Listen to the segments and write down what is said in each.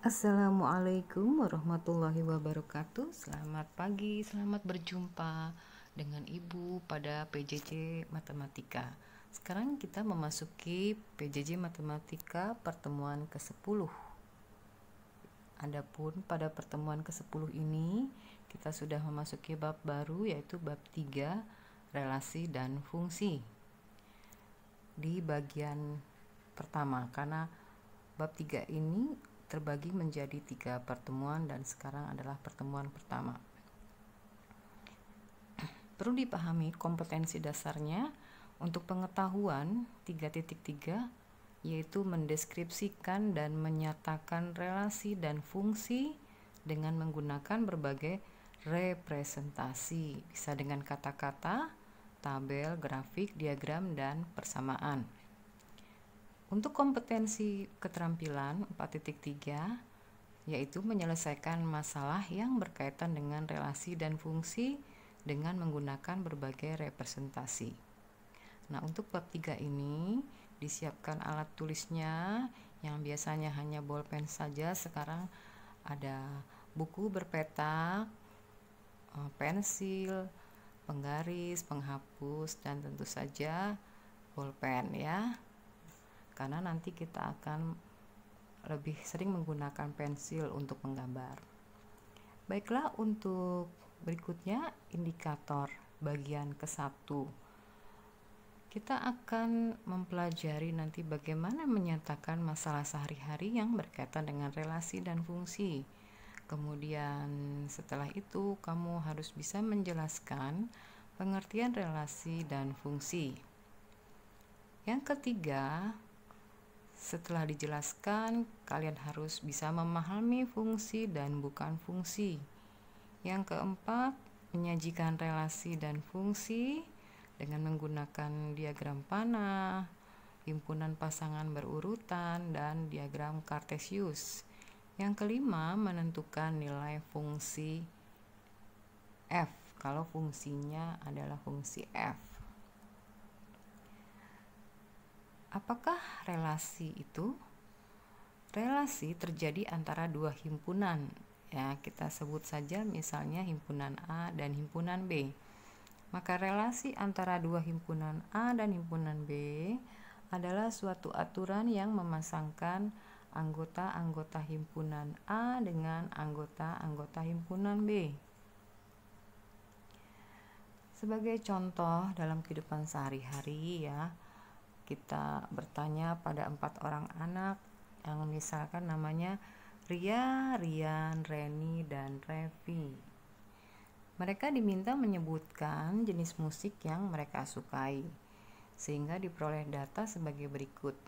Assalamualaikum warahmatullahi wabarakatuh. Selamat pagi, selamat berjumpa dengan Ibu pada PJJ Matematika. Sekarang kita memasuki PJJ Matematika pertemuan ke-10. Adapun pada pertemuan ke-10 ini kita sudah memasuki bab baru, yaitu bab 3, relasi dan fungsi. Di bagian pertama, karena bab 3 ini terbagi menjadi 3 pertemuan dan sekarang adalah pertemuan pertama. Perlu dipahami kompetensi dasarnya untuk pengetahuan 3.3, yaitu mendeskripsikan dan menyatakan relasi dan fungsi dengan menggunakan berbagai representasi, bisa dengan kata-kata, tabel, grafik, diagram, dan persamaan. Untuk kompetensi keterampilan 4.3, yaitu menyelesaikan masalah yang berkaitan dengan relasi dan fungsi dengan menggunakan berbagai representasi. Nah, untuk bab 3 ini disiapkan alat tulisnya yang biasanya hanya bolpen saja, sekarang ada buku berpetak, pensil, penggaris, penghapus, dan tentu saja bolpen ya. Karena nanti kita akan lebih sering menggunakan pensil untuk menggambar. Baiklah, untuk berikutnya indikator bagian ke-1. Kita akan mempelajari nanti bagaimana menyatakan masalah sehari-hari yang berkaitan dengan relasi dan fungsi. Kemudian setelah itu kamu harus bisa menjelaskan pengertian relasi dan fungsi. Yang ketiga, setelah dijelaskan, kalian harus bisa memahami fungsi dan bukan fungsi. Yang keempat, menyajikan relasi dan fungsi dengan menggunakan diagram panah, himpunan pasangan berurutan, dan diagram Kartesius. Yang kelima, menentukan nilai fungsi f kalau fungsinya adalah fungsi f. Apakah relasi itu? Relasi terjadi antara dua himpunan. Ya, kita sebut saja misalnya himpunan A dan himpunan B. Maka relasi antara dua himpunan A dan himpunan B adalah suatu aturan yang memasangkan anggota-anggota himpunan A dengan anggota-anggota himpunan B. Sebagai contoh dalam kehidupan sehari-hari ya, kita bertanya pada 4 orang anak yang misalkan namanya Ria, Rian, Reni, dan Revi. Mereka diminta menyebutkan jenis musik yang mereka sukai, sehingga diperoleh data sebagai berikut.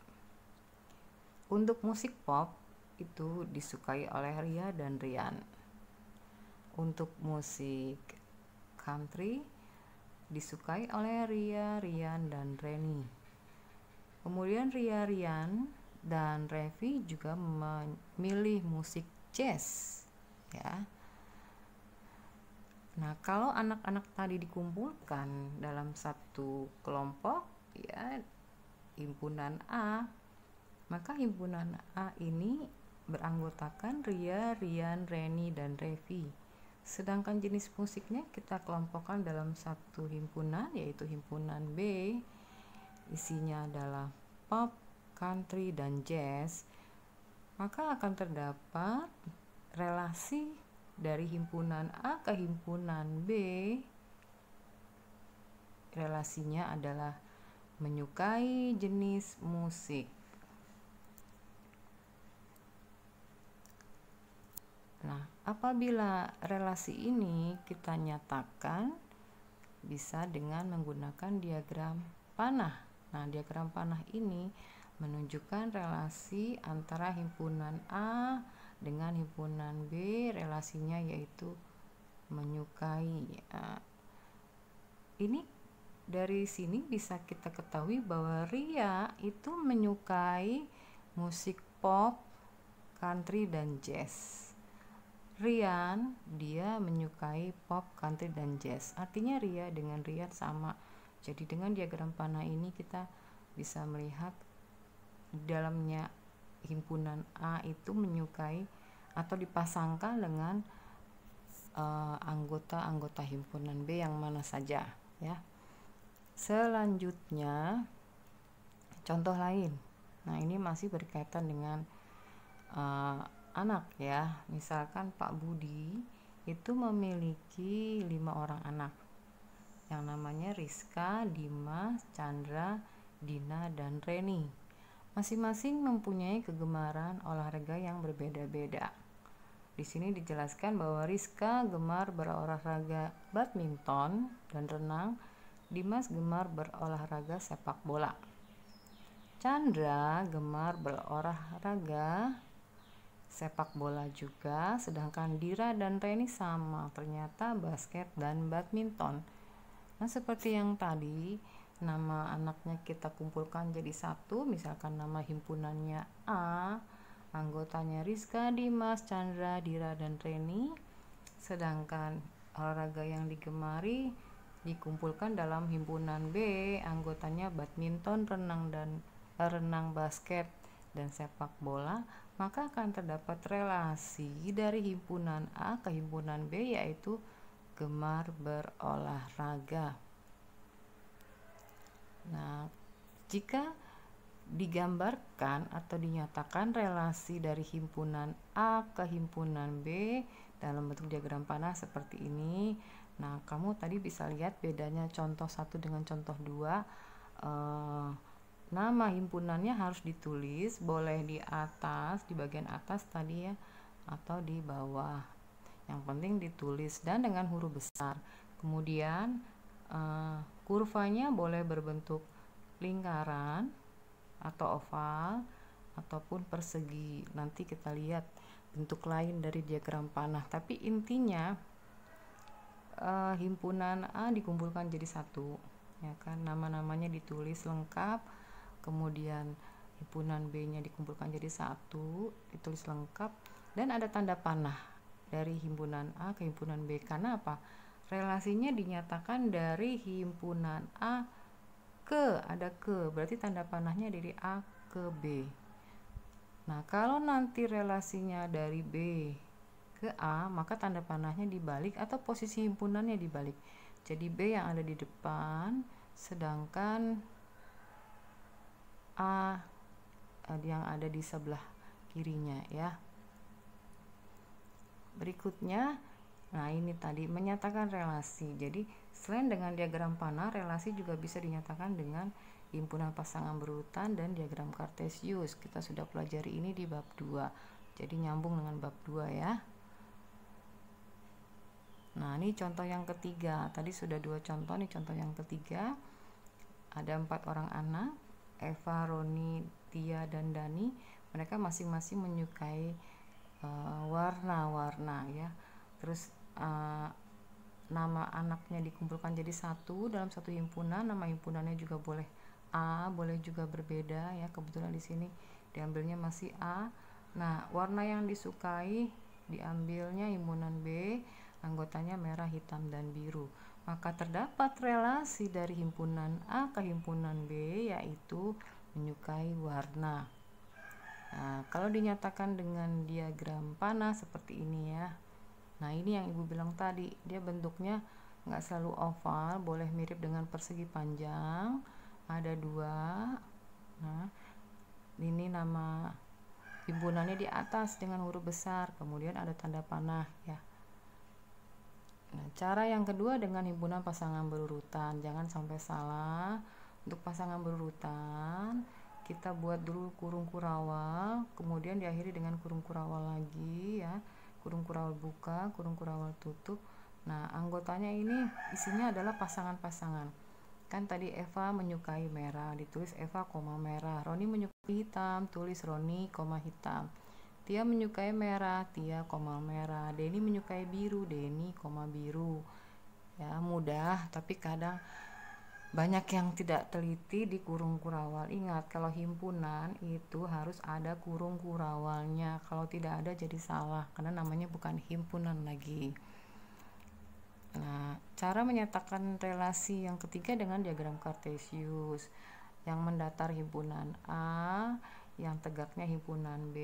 Untuk musik pop itu disukai oleh Ria dan Rian. Untuk musik country disukai oleh Ria, Rian, dan Reni. Kemudian Ria, Rian, dan Revi juga memilih musik jazz ya. Nah, kalau anak-anak tadi dikumpulkan dalam satu kelompok ya, himpunan A, maka himpunan A ini beranggotakan Ria, Rian, Reni, dan Revi. Sedangkan jenis musiknya kita kelompokkan dalam satu himpunan, yaitu himpunan B. Isinya adalah pop, country, dan jazz. Maka akan terdapat relasi dari himpunan A ke himpunan B. Relasinya adalah menyukai jenis musik. Nah, apabila relasi ini kita nyatakan bisa dengan menggunakan diagram panah. Nah, diagram panah ini menunjukkan relasi antara himpunan A dengan himpunan B. Relasinya yaitu menyukai. Nah, ini dari sini bisa kita ketahui bahwa Ria itu menyukai musik pop, country, dan jazz. Rian, dia menyukai pop, country, dan jazz. Artinya Ria dengan Rian sama. Jadi dengan diagram panah ini kita bisa melihat di dalamnya himpunan A itu menyukai atau dipasangkan dengan anggota-anggota himpunan B yang mana saja ya. Selanjutnya contoh lain. Nah, ini masih berkaitan dengan anak ya. Misalkan Pak Budi itu memiliki 5 orang anak yang namanya Rizka, Dimas, Chandra, Dina, dan Reni. Masing-masing mempunyai kegemaran olahraga yang berbeda-beda. Di sini dijelaskan bahwa Rizka gemar berolahraga badminton dan renang, Dimas gemar berolahraga sepak bola. Chandra gemar berolahraga sepak bola juga, sedangkan Dira dan Reni sama, ternyata basket dan badminton. Nah, seperti yang tadi, nama anaknya kita kumpulkan jadi satu, misalkan nama himpunannya A, anggotanya Rizka, Dimas, Chandra, Dira, dan Reni. Sedangkan olahraga yang digemari dikumpulkan dalam himpunan B, anggotanya badminton, renang, basket, dan sepak bola. Maka akan terdapat relasi dari himpunan A ke himpunan B, yaitu gemar berolahraga. Nah, jika digambarkan atau dinyatakan relasi dari himpunan A ke himpunan B dalam bentuk diagram panah seperti ini. Nah, kamu tadi bisa lihat bedanya contoh 1 dengan contoh 2. Nama himpunannya harus ditulis, boleh di atas, di bagian atas tadi ya, atau di bawah. Yang penting ditulis dan dengan huruf besar. Kemudian kurvanya boleh berbentuk lingkaran atau oval ataupun persegi. Nanti kita lihat bentuk lain dari diagram panah, tapi intinya himpunan A dikumpulkan jadi satu ya kan, nama-namanya ditulis lengkap. Kemudian himpunan B nya dikumpulkan jadi satu, ditulis lengkap, dan ada tanda panah dari himpunan A ke himpunan B. Karena apa? Relasinya dinyatakan dari himpunan A ada ke, berarti tanda panahnya dari A ke B. Nah, kalau nanti relasinya dari B ke A, maka tanda panahnya dibalik atau posisi himpunannya dibalik. Jadi B yang ada di depan, sedangkan A yang ada di sebelah kirinya ya. Berikutnya, nah ini tadi menyatakan relasi. Jadi selain dengan diagram panah, relasi juga bisa dinyatakan dengan himpunan pasangan berurutan dan diagram kartesius. Kita sudah pelajari ini di bab 2. Jadi nyambung dengan bab 2 ya. Nah, ini contoh yang ketiga. Tadi sudah 2 contoh, nih contoh yang ketiga. Ada 4 orang anak, Eva, Roni, Tia, dan Dani. Mereka masing-masing menyukai warna-warna ya. Terus nama anaknya dikumpulkan jadi satu dalam satu himpunan. Nama himpunannya juga boleh A, boleh juga berbeda ya. Kebetulan di sini diambilnya masih A. Nah, warna yang disukai diambilnya himpunan B, anggotanya merah, hitam, dan biru. Maka terdapat relasi dari himpunan A ke himpunan B, yaitu menyukai warna. Nah, kalau dinyatakan dengan diagram panah seperti ini ya. Nah, ini yang ibu bilang tadi, dia bentuknya nggak selalu oval, boleh mirip dengan persegi panjang, ada 2. Nah, ini nama himpunannya di atas dengan huruf besar, kemudian ada tanda panah ya. Nah, cara yang kedua dengan himpunan pasangan berurutan, jangan sampai salah. Untuk pasangan berurutan, kita buat dulu kurung kurawal, kemudian diakhiri dengan kurung kurawal lagi ya. Kurung kurawal buka, kurung kurawal tutup. Nah, anggotanya ini isinya adalah pasangan-pasangan. Kan tadi Eva menyukai merah, ditulis Eva, merah. Roni menyukai hitam, tulis Roni, hitam. Tia menyukai merah, Tia, merah. Deni menyukai biru, Deni, biru. Ya, mudah, tapi kadang banyak yang tidak teliti di kurung kurawal. Ingat, kalau himpunan itu harus ada kurung kurawalnya. Kalau tidak ada jadi salah, karena namanya bukan himpunan lagi. Nah, cara menyatakan relasi yang ketiga dengan diagram kartesius. Yang mendatar himpunan A, yang tegaknya himpunan B,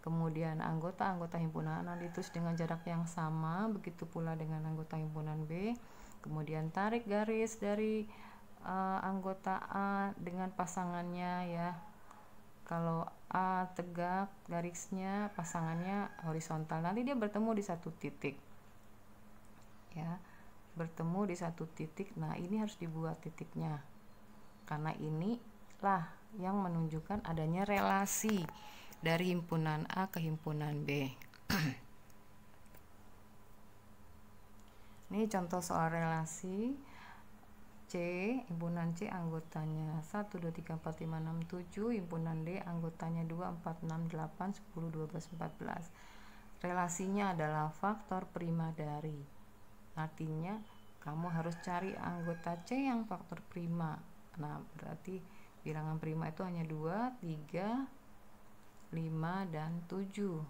Kemudian anggota himpunan A ditulis dengan jarak yang sama, begitu pula dengan anggota himpunan B. Kemudian tarik garis dari anggota A dengan pasangannya ya. Kalau A tegak garisnya, pasangannya horizontal, nanti dia bertemu di satu titik ya, bertemu di satu titik. Nah, ini harus dibuat titiknya, karena inilah yang menunjukkan adanya relasi dari himpunan A ke himpunan B. Ini contoh soal relasi C, himpunan C anggotanya 1, 2, 3, 4, 5, 6, 7, himpunan D anggotanya 2, 4, 6, 8, 10, 12, 14. Relasinya adalah faktor prima dari. Artinya kamu harus cari anggota C yang faktor prima. Nah, berarti bilangan prima itu hanya 2, 3, 5, dan 7.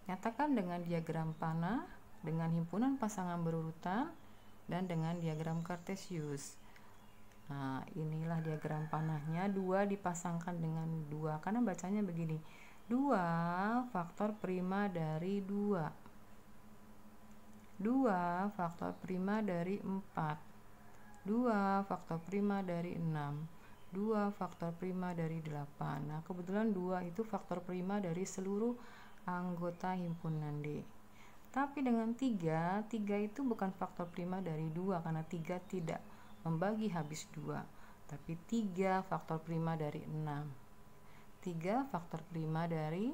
Nyatakan dengan diagram panah, dengan himpunan pasangan berurutan, dan dengan diagram kartesius. Nah, inilah diagram panahnya. 2 dipasangkan dengan 2, karena bacanya begini, 2 faktor prima dari 2, 2 faktor prima dari 4, 2 faktor prima dari 6, 2 faktor prima dari 8. Nah, kebetulan 2 itu faktor prima dari seluruh anggota himpunan D. Tapi dengan 3 itu bukan faktor prima dari 2, karena 3 tidak membagi habis 2. Tapi 3 faktor prima dari 6. 3 faktor prima dari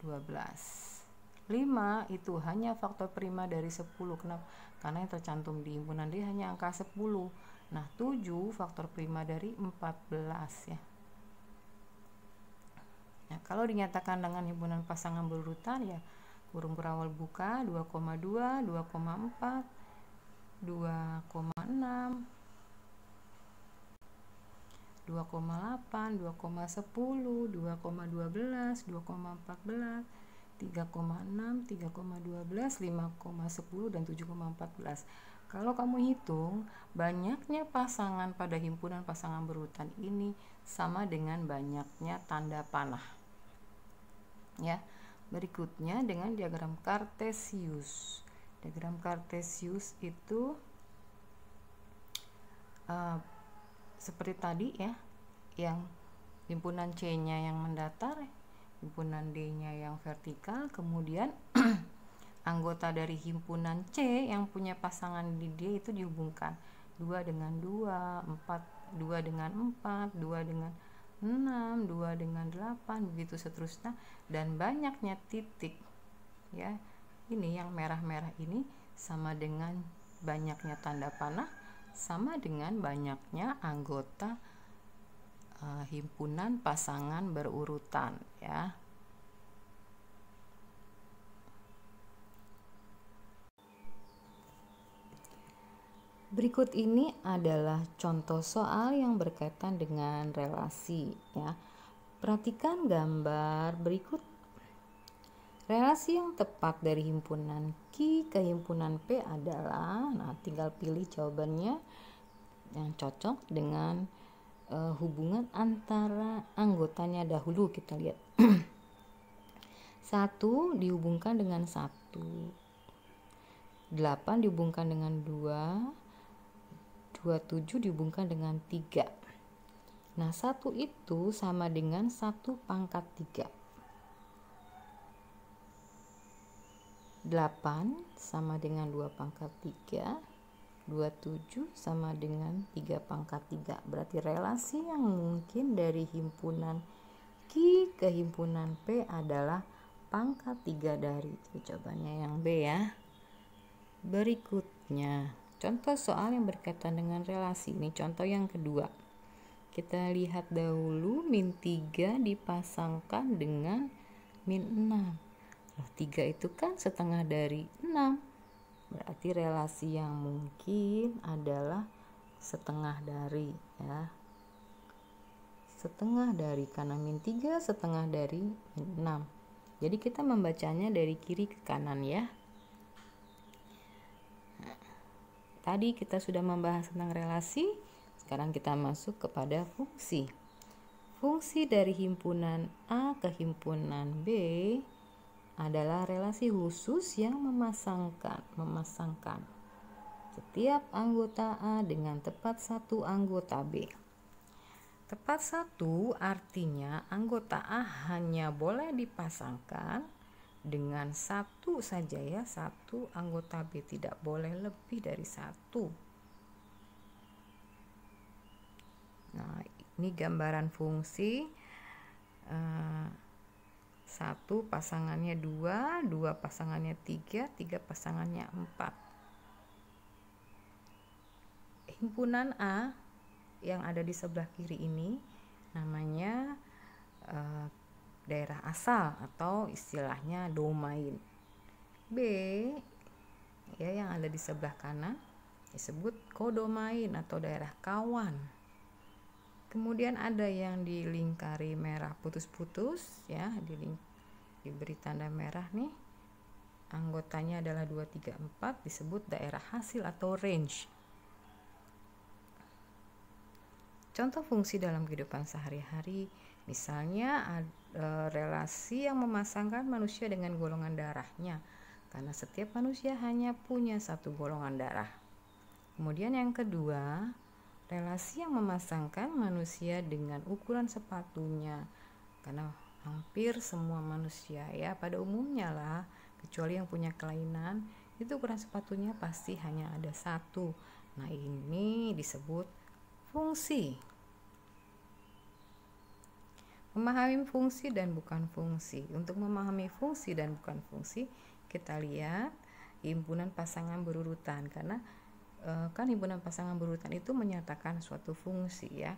12. 5 itu hanya faktor prima dari 10. Kenapa? Karena yang tercantum di himpunan D hanya angka 10. Nah, 7 faktor prima dari 14 ya. Nah, kalau dinyatakan dengan himpunan pasangan berurutan ya, kurung berawal buka 2,2, 2,4, 2,6, 2,8, 2,10, 2,12, 2,14, 3,6, 3,12, 5,10, dan 7,14. Kalau kamu hitung, banyaknya pasangan pada himpunan pasangan berurutan ini sama dengan banyaknya tanda panah ya. Berikutnya dengan diagram kartesius. Diagram kartesius itu seperti tadi ya, yang himpunan C-nya yang mendatar, himpunan D-nya yang vertikal, kemudian anggota dari himpunan C yang punya pasangan di D itu dihubungkan 2 dengan 2, 4, 2 dengan 4, 2 dengan 6, 2 dengan 8, begitu seterusnya, dan banyaknya titik ya. Ini yang merah-merah ini sama dengan banyaknya tanda panah, sama dengan banyaknya anggota himpunan pasangan berurutan ya. Berikut ini adalah contoh soal yang berkaitan dengan relasi ya. Perhatikan gambar berikut. Relasi yang tepat dari himpunan Q ke himpunan P adalah, nah tinggal pilih jawabannya yang cocok dengan hubungan antara anggotanya dahulu. Kita lihat. 1 dihubungkan dengan 1, 8 dihubungkan dengan 2, 27 dihubungkan dengan 3. Nah, 1 itu sama dengan 1 pangkat 3. 8 sama dengan 2 pangkat 3. 27 sama dengan 3 pangkat 3. Berarti relasi yang mungkin dari himpunan Q ke himpunan P adalah pangkat 3 dari. Itu jawabannya yang B ya. Berikutnya, contoh soal yang berkaitan dengan relasi. Ini contoh yang kedua. Kita lihat dahulu min 3 dipasangkan dengan min 6. 3 itu kan setengah dari 6. Berarti relasi yang mungkin adalah setengah dari ya. Setengah dari, karena min 3 setengah dari min 6. Jadi kita membacanya dari kiri ke kanan ya. Tadi kita sudah membahas tentang relasi, sekarang kita masuk kepada fungsi. Fungsi dari himpunan A ke himpunan B adalah relasi khusus yang memasangkan setiap anggota A dengan tepat satu anggota B. Tepat satu artinya anggota A hanya boleh dipasangkan dengan satu saja ya, satu anggota B, tidak boleh lebih dari satu. Nah, ini gambaran fungsi. Satu pasangannya dua, dua pasangannya tiga, tiga pasangannya empat. Himpunan A yang ada di sebelah kiri ini namanya daerah asal atau istilahnya domain. B ya yang ada di sebelah kanan disebut kodomain atau daerah kawan. Kemudian ada yang dilingkari merah putus-putus ya, diberi tanda merah nih. Anggotanya adalah 2, 3, 4 disebut daerah hasil atau range. Contoh fungsi dalam kehidupan sehari-hari, misalnya relasi yang memasangkan manusia dengan golongan darahnya, karena setiap manusia hanya punya satu golongan darah. Kemudian yang kedua, relasi yang memasangkan manusia dengan ukuran sepatunya, karena hampir semua manusia ya pada umumnya lah, kecuali yang punya kelainan, itu ukuran sepatunya pasti hanya ada satu. Nah, ini disebut fungsi. Memahami fungsi dan bukan fungsi. Untuk memahami fungsi dan bukan fungsi, kita lihat himpunan pasangan berurutan, karena kan himpunan pasangan berurutan itu menyatakan suatu fungsi ya.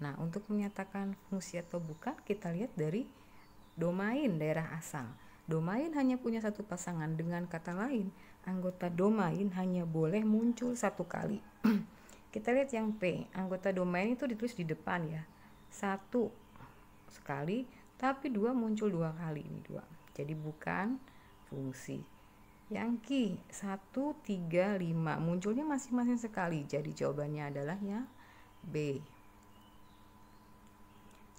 Nah, untuk menyatakan fungsi atau bukan, kita lihat dari domain daerah asal. Domain hanya punya satu pasangan, dengan kata lain, anggota domain hanya boleh muncul satu kali. Kita lihat yang P, anggota domain itu ditulis di depan ya, satu sekali, tapi dua muncul dua kali, ini dua, jadi bukan fungsi. Yang Q, 1, 3, 5 munculnya masing-masing sekali, jadi jawabannya adalah ya B.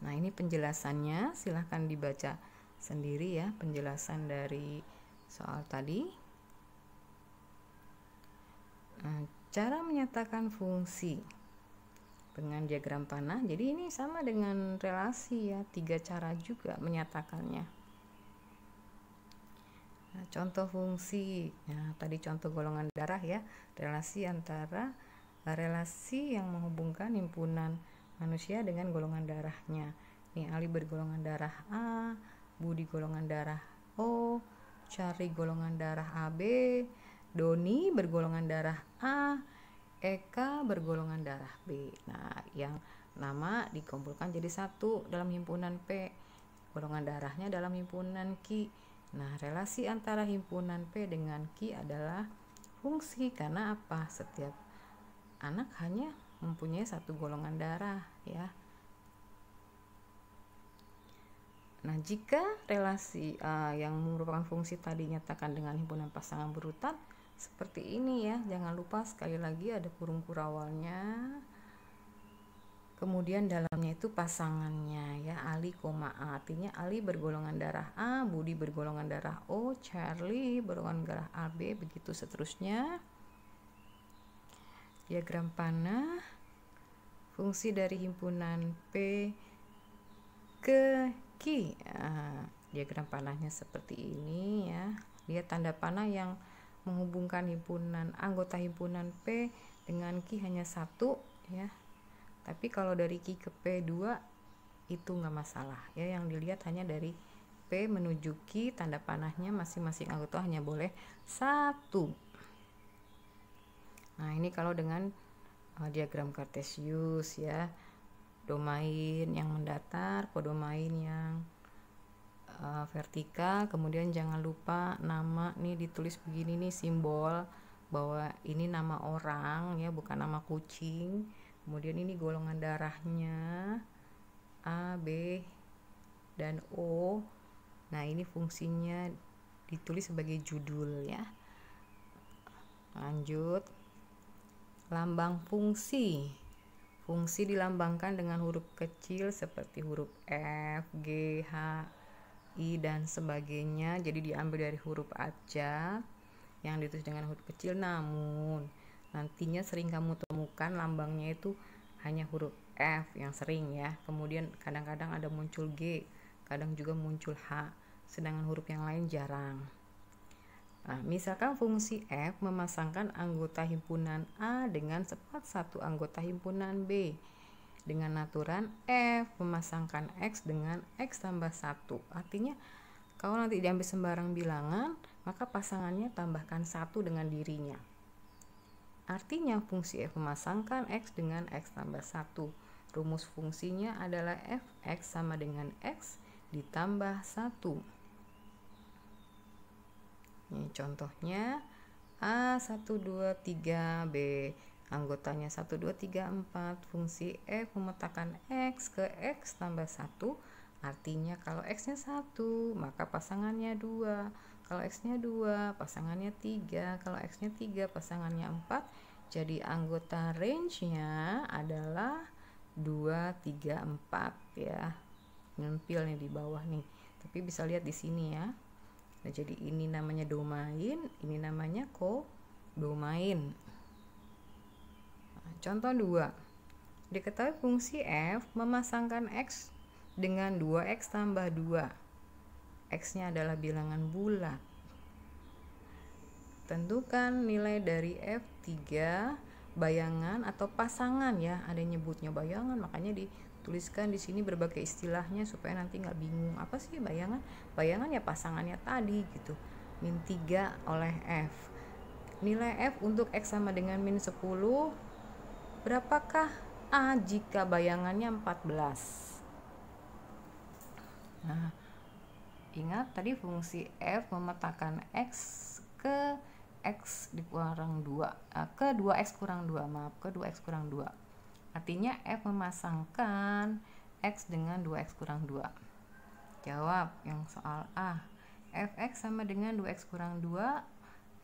Nah, ini penjelasannya, silahkan dibaca sendiri ya penjelasan dari soal tadi. Cara menyatakan fungsi dengan diagram panah, jadi ini sama dengan relasi ya, 3 cara juga menyatakannya. Nah, contoh fungsi, nah tadi contoh golongan darah ya, relasi yang menghubungkan himpunan manusia dengan golongan darahnya. Nih, Ali bergolongan darah A, Budi golongan darah O, Charlie golongan darah AB, Doni bergolongan darah A, Eka bergolongan darah B. Nah, yang nama dikumpulkan jadi satu dalam himpunan P, golongan darahnya dalam himpunan Q. Nah, relasi antara himpunan P dengan Q adalah fungsi, karena apa? Setiap anak hanya mempunyai satu golongan darah ya. Nah, jika relasi yang merupakan fungsi tadi nyatakan dengan himpunan pasangan berurutan seperti ini ya, jangan lupa sekali lagi ada kurung kurawalnya, kemudian dalamnya itu pasangannya ya, Ali, A, artinya Ali bergolongan darah A, Budi bergolongan darah O, Charlie bergolongan darah AB, begitu seterusnya. Diagram panah, fungsi dari himpunan P ke Q. Diagram panahnya seperti ini ya. Lihat tanda panah yang menghubungkan anggota himpunan P dengan Q hanya satu ya. Tapi kalau dari Q ke P2 itu nggak masalah ya. Yang dilihat hanya dari P menuju Q, tanda panahnya masing-masing anggota hanya boleh satu. Nah, ini kalau dengan diagram Cartesius ya, domain yang mendatar, kodomain yang vertikal. Kemudian jangan lupa nama nih ditulis begini nih, simbol bahwa ini nama orang ya, bukan nama kucing. Kemudian ini golongan darahnya A, B, dan O. Nah, ini fungsinya ditulis sebagai judul ya. Lanjut, lambang fungsi. Fungsi dilambangkan dengan huruf kecil seperti huruf F, G, H, I, dan sebagainya. Jadi diambil dari huruf abjad yang ditulis dengan huruf kecil, namun nantinya sering kamu temukan lambangnya itu hanya huruf F yang sering ya. Kemudian kadang-kadang ada muncul G, kadang juga muncul H, sedangkan huruf yang lain jarang. Nah, misalkan fungsi F memasangkan anggota himpunan A dengan satu anggota himpunan B dengan aturan F memasangkan X dengan X tambah 1. Artinya kalau nanti diambil sembarang bilangan, maka pasangannya tambahkan 1 dengan dirinya. Artinya fungsi F memasangkan X dengan X tambah 1. Rumus fungsinya adalah Fx sama dengan X ditambah 1. Ini contohnya A1, 2, 3, B. Anggotanya 1, 2, 3, 4. Fungsi F memetakan X ke X tambah 1. Artinya kalau X-nya 1, maka pasangannya 2. Kalau X-nya 2, pasangannya 3. Kalau X-nya 3, pasangannya 4. Jadi anggota range-nya adalah 2, 3, 4 ya. Nyempil nih di bawah nih. Tapi bisa lihat di sini ya. Nah, jadi ini namanya domain, ini namanya kodomain. Nah, contoh 2. Diketahui fungsi F memasangkan X dengan 2X tambah 2. X-nya adalah bilangan bulat. Tentukan nilai dari F3 bayangan atau pasangan ya. Ada yang nyebutnya bayangan, makanya tuliskan di sini berbagai istilahnya supaya nanti nggak bingung apa sih bayangan. Bayangan ya pasangannya tadi gitu. Min 3 oleh F. Nilai F untuk X sama dengan min 10. Berapakah A jika bayangannya 14? Nah, ingat tadi fungsi F memetakan X ke X dikurang 2, ke 2X kurang 2, ke 2X kurang 2. Artinya F memasangkan X dengan 2X kurang 2. Jawab yang soal A. Fx sama dengan 2X kurang 2.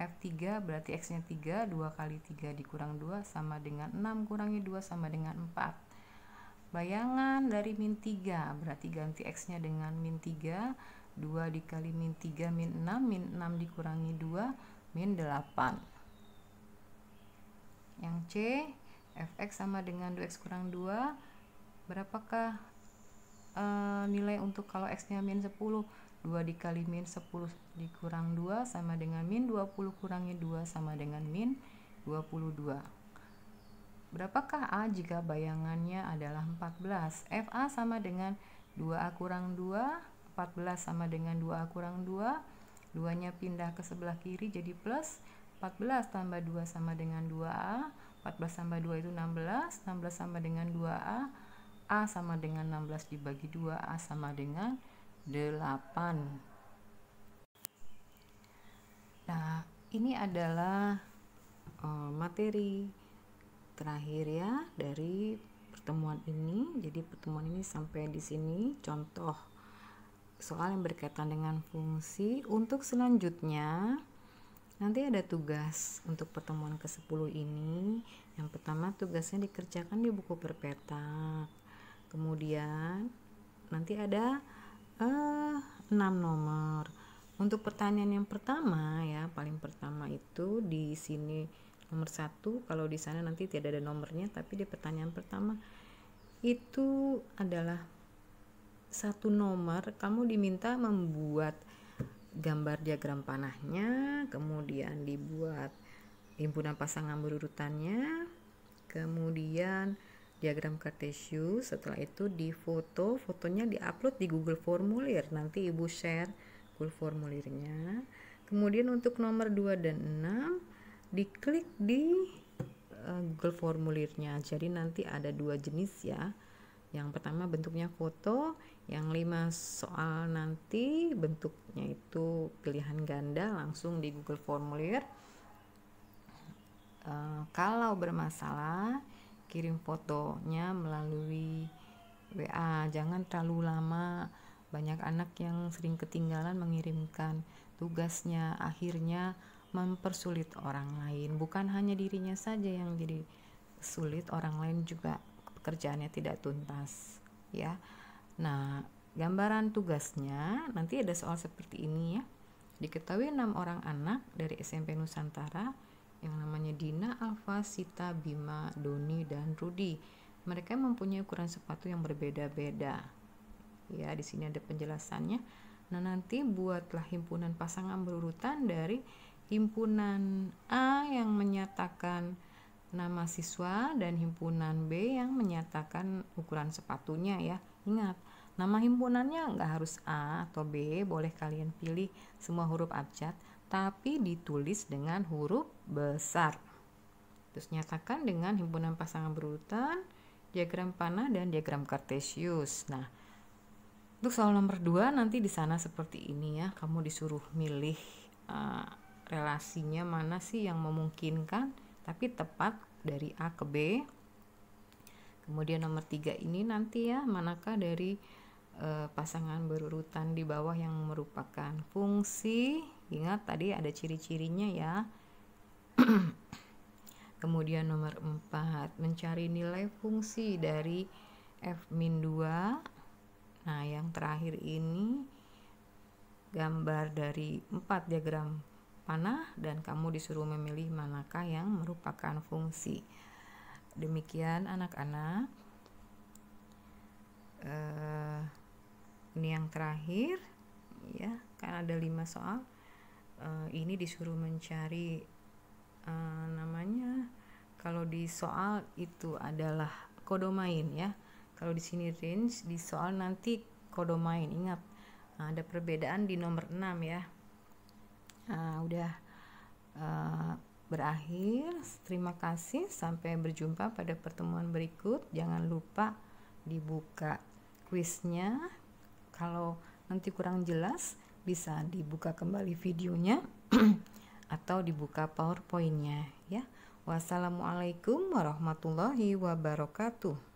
F3 berarti X-nya 3. 2 kali 3 dikurang 2 sama dengan 6. Kurangi 2 sama dengan 4. Bayangan dari min 3. Berarti ganti X-nya dengan min 3. 2 dikali min 3 min 6. Min 6 dikurangi 2 min 8. Yang C, Fx sama dengan 2X kurang 2. Berapakah nilai untuk kalau X nya min 10? 2 dikali min 10 dikurang 2 sama dengan min 20 kurangi 2 sama dengan min 22. Berapakah A jika bayangannya adalah 14? Fa sama dengan 2A kurang 2. 14 sama dengan 2A kurang 2. 2 nya pindah ke sebelah kiri jadi plus. 14 tambah 2 sama dengan 2A. 14 tambah 2 itu 16. 16 sama dengan 2A. A sama dengan 16 dibagi 2. A sama dengan 8. Nah, ini adalah materi terakhir ya dari pertemuan ini. Jadi pertemuan ini sampai di sini contoh soal yang berkaitan dengan fungsi. Untuk selanjutnya nanti ada tugas untuk pertemuan ke-10 ini. Yang pertama tugasnya dikerjakan di buku berpetak. Kemudian nanti ada 6 nomor. Untuk pertanyaan yang pertama ya, paling pertama itu di sini nomor 1. Kalau di sana nanti tidak ada nomornya, tapi di pertanyaan pertama itu adalah satu nomor. Kamu diminta membuat gambar diagram panahnya, kemudian dibuat himpunan pasangan berurutannya, kemudian diagram Cartesius. Setelah itu difoto, fotonya diupload di Google Formulir. Nanti Ibu share Google Formulirnya. Kemudian untuk nomor 2 dan 6 diklik di Google Formulirnya. Jadi nanti ada 2 jenis ya. Yang pertama bentuknya foto, yang 5 soal nanti bentuknya itu pilihan ganda langsung di Google Formulir. Kalau bermasalah kirim fotonya melalui WA, jangan terlalu lama. Banyak anak yang sering ketinggalan mengirimkan tugasnya, akhirnya mempersulit orang lain. Bukan hanya dirinya saja yang jadi sulit, orang lain juga pekerjaannya tidak tuntas ya. Nah, gambaran tugasnya nanti ada soal seperti ini ya. Diketahui 6 orang anak dari SMP Nusantara yang namanya Dina, Alfa, Sita, Bima, Doni, dan Rudi. Mereka mempunyai ukuran sepatu yang berbeda-beda. Ya, di sini ada penjelasannya. Nah, nanti buatlah himpunan pasangan berurutan dari himpunan A yang menyatakan nama siswa dan himpunan B yang menyatakan ukuran sepatunya ya. Ingat, nama himpunannya nggak harus A atau B, boleh kalian pilih semua huruf abjad, tapi ditulis dengan huruf besar. Terus nyatakan dengan himpunan pasangan berurutan, diagram panah, dan diagram kartesius. Nah, untuk soal nomor 2 nanti di sana seperti ini ya, kamu disuruh milih relasinya mana sih yang memungkinkan tapi tepat dari A ke B. Kemudian nomor 3 ini nanti ya, manakah dari pasangan berurutan di bawah yang merupakan fungsi. Ingat tadi ada ciri-cirinya ya. Kemudian nomor 4, mencari nilai fungsi dari F-2. Nah, yang terakhir ini gambar dari 4 diagram panah dan kamu disuruh memilih manakah yang merupakan fungsi. Demikian anak-anak. Ini yang terakhir ya, kan ada 5 soal. Ini disuruh mencari namanya, kalau di soal itu adalah kodomain ya. Kalau di sini range, di soal nanti kodomain. Ingat, ada perbedaan di nomor 6 ya. Udah berakhir. Terima kasih, sampai berjumpa pada pertemuan berikut. Jangan lupa dibuka kuisnya. Kalau nanti kurang jelas bisa dibuka kembali videonya atau dibuka PowerPoint-nya ya. Wassalamualaikum warahmatullahi wabarakatuh.